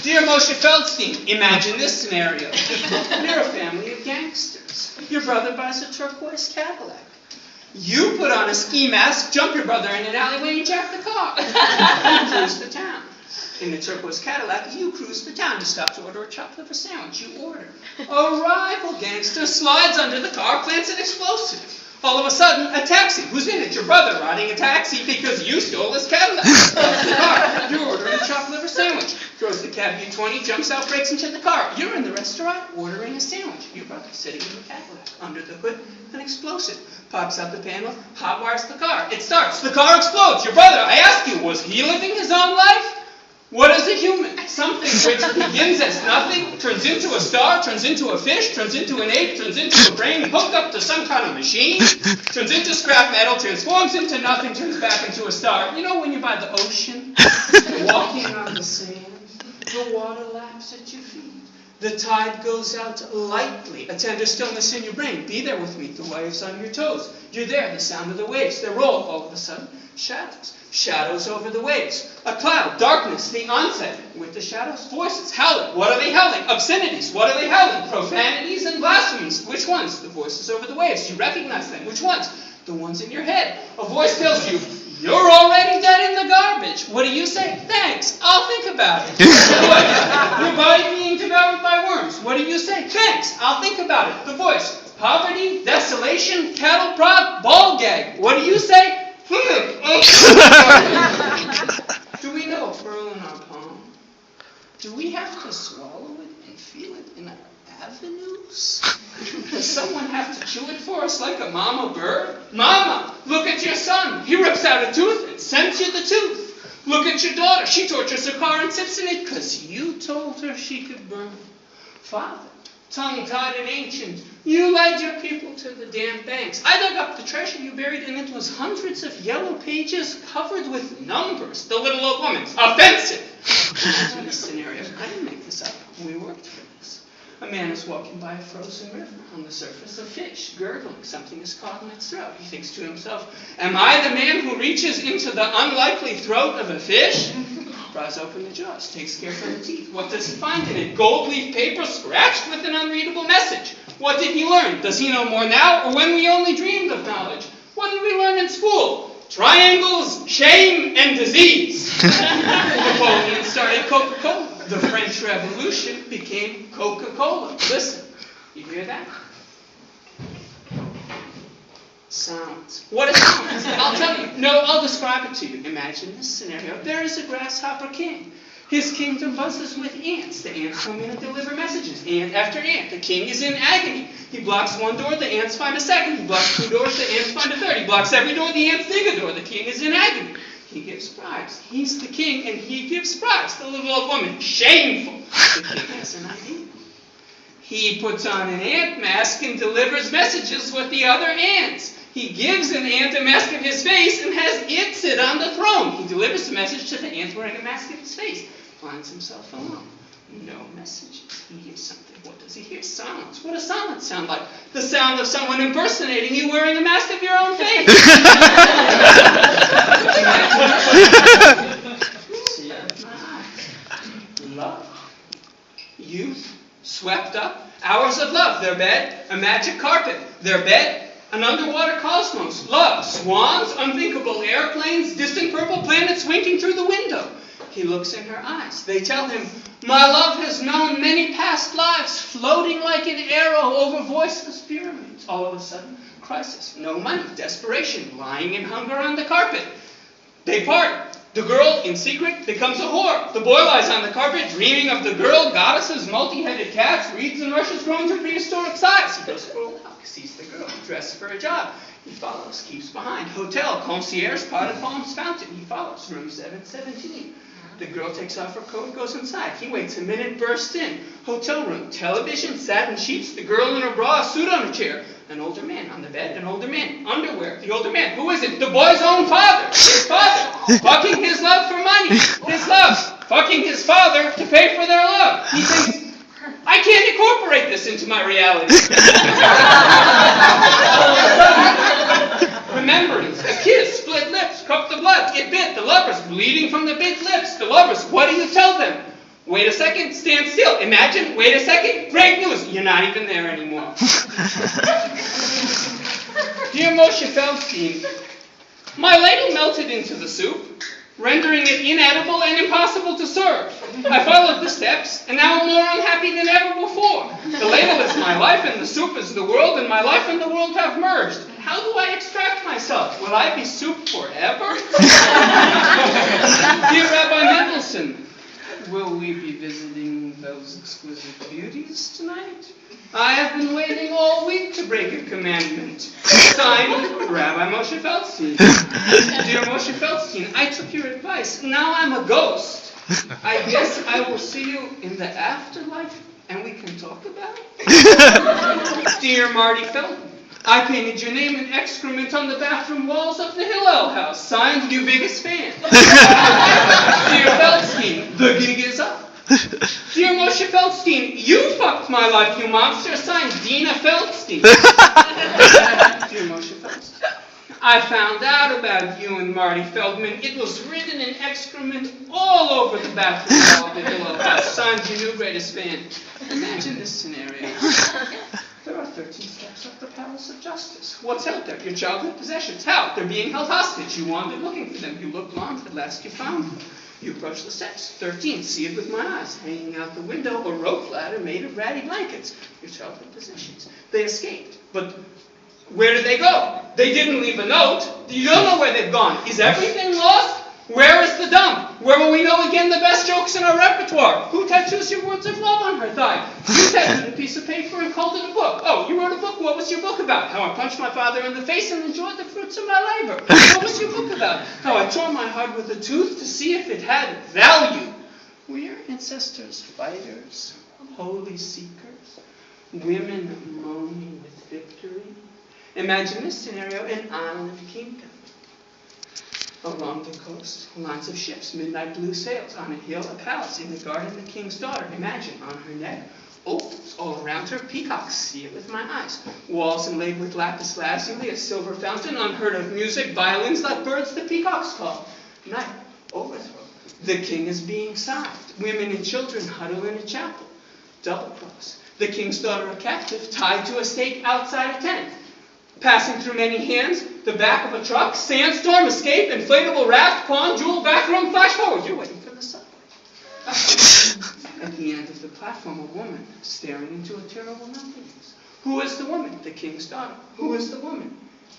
Dear Moshe Feldstein, imagine this scenario. You're a family of gangsters. Your brother buys a turquoise Cadillac. You put on a ski mask, jump your brother in an alleyway, and jack the car. You cruise to town. In the turquoise Cadillac, you cruise to town. You stop to order a chopped liver sandwich. You order. A rival gangster slides under the car, plants an explosive. All of a sudden, a taxi. Who's in it? Your brother riding a taxi because you stole his Cadillac. Stops the car. You're ordering a chopped liver sandwich. Throws the cab U20, jumps out, breaks into the car. You're in the restaurant ordering a sandwich. Your brother sitting in the Cadillac. Under the hood, an explosive. Pops out the panel, hot wires the car. It starts. The car explodes. Your brother, I ask you, was he living his own life? What is a human? Something which begins as nothing, turns into a star, turns into a fish, turns into an ape, turns into a brain, hooked up to some kind of machine, turns into scrap metal, transforms into nothing, turns back into a star. You know when you're by the ocean, walking on the sand, the water laps at your feet. The tide goes out lightly, a tender stillness in your brain. Be there with me, the waves on your toes. You're there, the sound of the waves. They roll, all of a sudden, shadows. Shadows over the waves. A cloud, darkness, the onset. With the shadows, voices, howling. What are they howling? Obscenities. What are they howling? Profanities and blasphemies. Which ones? The voices over the waves. You recognize them. Which ones? The ones in your head. A voice tells you, you're already dead in the garbage. What do you say? Thanks, I'll think about it. Your body being devoured by worms. What do you say? Thanks, I'll think about it. The voice, poverty, desolation, cattle prod, ball gag. What do you say? Do we know a pearl in our palm? Do we have to swallow it and feel it in our avenues? Does someone have to chew it for us like a mama bird? Mama, look at your son. He rips out a tooth and sends you the tooth. Look at your daughter. She tortures her car and sits in it because you told her she could burn. Father, tongue-tied and ancient, you led your people to the damn banks. I dug up the treasure you buried, and it was hundreds of yellow pages covered with numbers. The little old woman, offensive. In this scenario, I didn't make this up. We worked for this. A man is walking by a frozen river. On the surface, a fish gurgling. Something is caught in its throat. He thinks to himself, am I the man who reaches into the unlikely throat of a fish? Pries open the jaws, takes care for the teeth. What does he find in it? Gold leaf paper scratched with an unreadable message. What did he learn? Does he know more now, or when we only dreamed of knowledge? What did we learn in school? Triangles, shame, and disease. Napoleon started Coca-Cola. The French Revolution became Coca-Cola. Listen, you hear that? Silence. What is silence? I'll tell you. No, I'll describe it to you. Imagine this scenario. There is a grasshopper king. His kingdom buzzes with ants. The ants come in and deliver messages. Ant after ant. The king is in agony. He blocks one door, the ants find a second. He blocks two doors, the ants find a third. He blocks every door, the ants dig a door. The king is in agony. He gives bribes. He's the king, and he gives bribes. The little old woman, shameful. The king has an idea. He puts on an ant mask and delivers messages with the other ants. He gives an ant a mask of his face and has it sit on the throne. He delivers the message to the ant wearing a mask of his face. Finds himself alone. No messages. He hears something. What does he hear? Silence. What does silence sound like? The sound of someone impersonating you wearing a mask of your own face. Love. Youth. Swept up. Hours of love. Their bed. A magic carpet. Their bed. An underwater cosmos. Love. Swans. Unthinkable airplanes. Distant purple planets winking through the window. He looks in her eyes. They tell him, my love has known many past lives, floating like an arrow over voiceless pyramids. All of a sudden, crisis. No money. Desperation. Lying in hunger on the carpet. They part. The girl, in secret, becomes a whore. The boy lies on the carpet, dreaming of the girl, goddesses, multi-headed cats, reeds and rushes growing to prehistoric size. He goes for a walk, sees the girl, dressed for a job. He follows, keeps behind. Hotel, concierge, potted palms, fountain. He follows, room 717. The girl takes off her coat, goes inside. He waits a minute, bursts in. Hotel room, television, satin sheets, the girl in her bra, a suit on a chair. An older man on the bed, an older man, underwear. The older man, who is it? The boy's own father. His father, fucking his love for money. His love, fucking his father to pay for their love. He thinks, I can't incorporate this into my reality. Remembrance, a kiss, split lips. cupped the blood, it bit. The lovers, bleeding from the bit lips. The lovers, what do you tell them? Wait a second, stand still. Imagine, wait a second, great news. You're not even there anymore. Dear Moshe Feldstein, my ladle melted into the soup, rendering it inedible and impossible to serve. I followed the steps, and now I'm more unhappy than ever before. The ladle is my life, and the soup is the world, and my life and the world have merged. How do I extract myself? Will I be soup forever? Dear Rabbi Mendelssohn, will we be visiting those exquisite beauties tonight? I have been waiting all week to break a commandment. Signed, Rabbi Moshe Feldstein. Dear Moshe Feldstein, I took your advice. Now I'm a ghost. I guess I will see you in the afterlife, and we can talk about it. Dear Marty Feldman, I painted your name in excrement on the bathroom walls of the Hillel house. Signed, your biggest fan. Dear Feldstein, the gig is up. Dear Moshe Feldstein, you fucked my life, you monster. Signed, Dina Feldstein. Dear Moshe Feldstein, I found out about you and Marty Feldman. It was written in excrement all over the bathroom wall of the Hillel house. Signed, your new greatest fan. Imagine this scenario. There are 13 steps up the Palace of Justice. What's out there? Your childhood possessions. How? They're being held hostage. You wandered looking for them. You looked long. At last you found them. You approach the steps. 13. See it with my eyes. Hanging out the window, a rope ladder made of ratty blankets. Your childhood possessions. They escaped. But where did they go? They didn't leave a note. You don't know where they've gone. Is everything lost? Where is the dump? Where will we know again the best jokes in our repertoire? Who tattoos your words of love on her thigh? You tattooed a piece of paper and called it a book. Oh, you wrote a book? What was your book about? How I punched my father in the face and enjoyed the fruits of my labor. What was your book about? How I tore my heart with a tooth to see if it had value. Were your ancestors fighters, holy seekers, women moaning with victory? Imagine this scenario, an island kingdom. Along the coast, lines of ships, midnight blue sails. On a hill, a palace. In the garden, the king's daughter. Imagine, on her neck, opals. All around her, peacocks. See it with my eyes. Walls inlaid with lapis lazuli, a silver fountain. Unheard of music, violins like birds the peacocks call. Night, overthrow. The king is being saved. Women and children huddle in a chapel. Double cross. The king's daughter a captive, tied to a stake outside a tent. Passing through many hands, the back of a truck, sandstorm, escape, inflatable raft, pawn, jewel, bathroom, flash forward. You're waiting for the subway. At the end of the platform, a woman staring into a terrible nothingness. Who is the woman? The king's daughter. Who is the woman?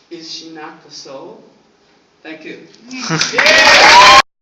Is she not the soul? Thank you. Yeah!